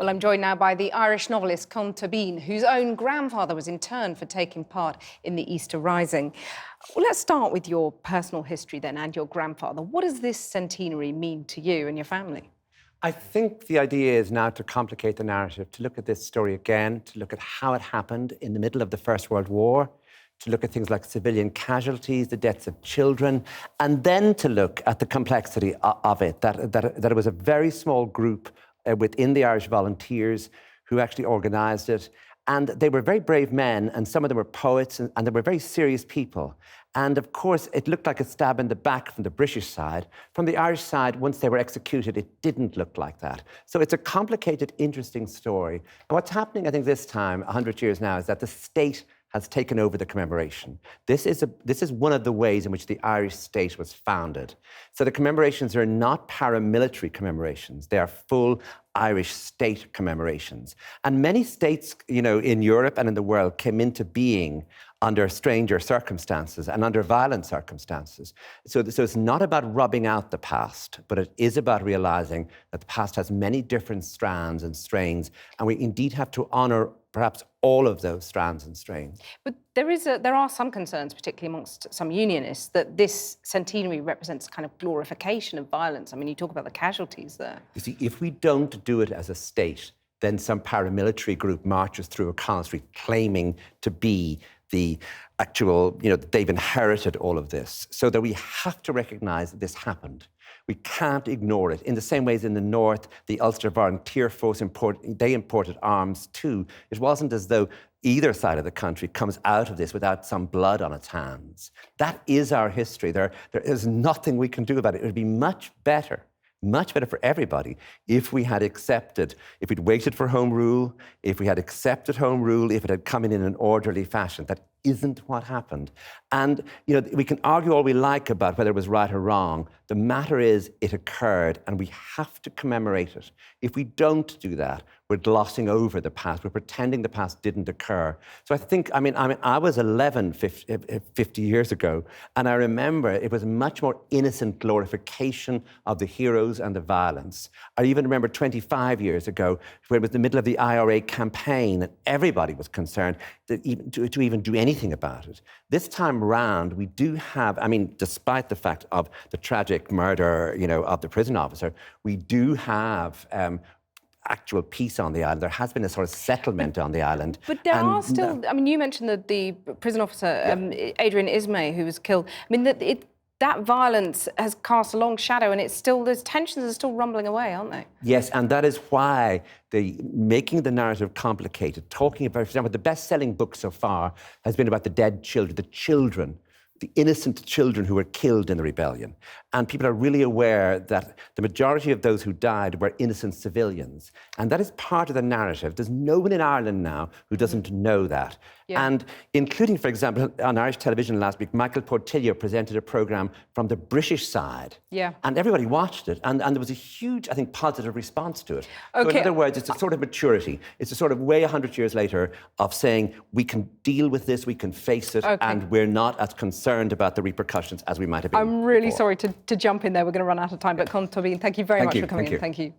Well, I'm joined now by the Irish novelist Colm Tóibín, whose own grandfather was interned for taking part in the Easter Rising. Well, let's start with your personal history then and your grandfather. What does this centenary mean to you and your family? I think the idea is now to complicate the narrative, to look at this story again, to look at how it happened in the middle of the First World War, to look at things like civilian casualties, the deaths of children, and then to look at the complexity of it, that it was a very small group within the Irish Volunteers who actually organised it. And they were very brave men, and some of them were poets, and they were very serious people. And of course, it looked like a stab in the back from the British side. From the Irish side, once they were executed, it didn't look like that. So it's a complicated, interesting story. And what's happening, I think, this time, 100 years now, is that the state has taken over the commemoration. This is one of the ways in which the Irish state was founded. So the commemorations are not paramilitary commemorations. They are full Irish state commemorations. And many states, in Europe and in the world came into being under stranger circumstances and under violent circumstances. So it's not about rubbing out the past, but it is about realizing that the past has many different strands and strains, and we indeed have to honor perhaps all of those strands and strains. But there are some concerns, particularly amongst some unionists, that this centenary represents a kind of glorification of violence. I mean, you talk about the casualties there. You see, if we don't do it as a state, then some paramilitary group marches through O'Connell Street claiming to be the actual, they've inherited all of this. So that we have to recognise that this happened. We can't ignore it. In the same way as in the north, the Ulster Volunteer Force imported arms too. It wasn't as though either side of the country comes out of this without some blood on its hands. That is our history. There is nothing we can do about it. It would be much better for everybody if we had accepted, if we'd waited for Home Rule, if we had accepted Home Rule, if it had come in an orderly fashion. That isn't what happened. And, we can argue all we like about whether it was right or wrong. The matter is it occurred, and we have to commemorate it. If we don't do that, we're glossing over the past. We're pretending the past didn't occur. So I think, I was 11 50 years ago, and I remember it was a much more innocent glorification of the heroes and the violence. I even remember 25 years ago, when it was the middle of the IRA campaign, and everybody was concerned that to even do anything about it. This time round, we do have, despite the fact of the tragic murder, of the prison officer, we do have actual peace on the island. There has been a sort of settlement on the island. But there are still, you mentioned the prison officer, Adrian Ismay, who was killed. That violence has cast a long shadow, and those tensions are still rumbling away, aren't they? Yes, and that is why making the narrative complicated, talking about, for example, the best-selling book so far has been about the dead children, the innocent children who were killed in the rebellion. And people are really aware that the majority of those who died were innocent civilians. And that is part of the narrative. There's no one in Ireland now who doesn't know that. Yeah. And including, for example, on Irish television last week, Michael Portillo presented a programme from the British side. Yeah. And everybody watched it. And there was a huge, I think, positive response to it. Okay. So in other words, it's a sort of maturity. It's a sort of way 100 years later of saying we can deal with this, we can face it, and we're not as concerned about the repercussions as we might have been. I'm really sorry to jump in there. We're going to run out of time. But Colm Tóibín, thank you very much for coming in. Thank you.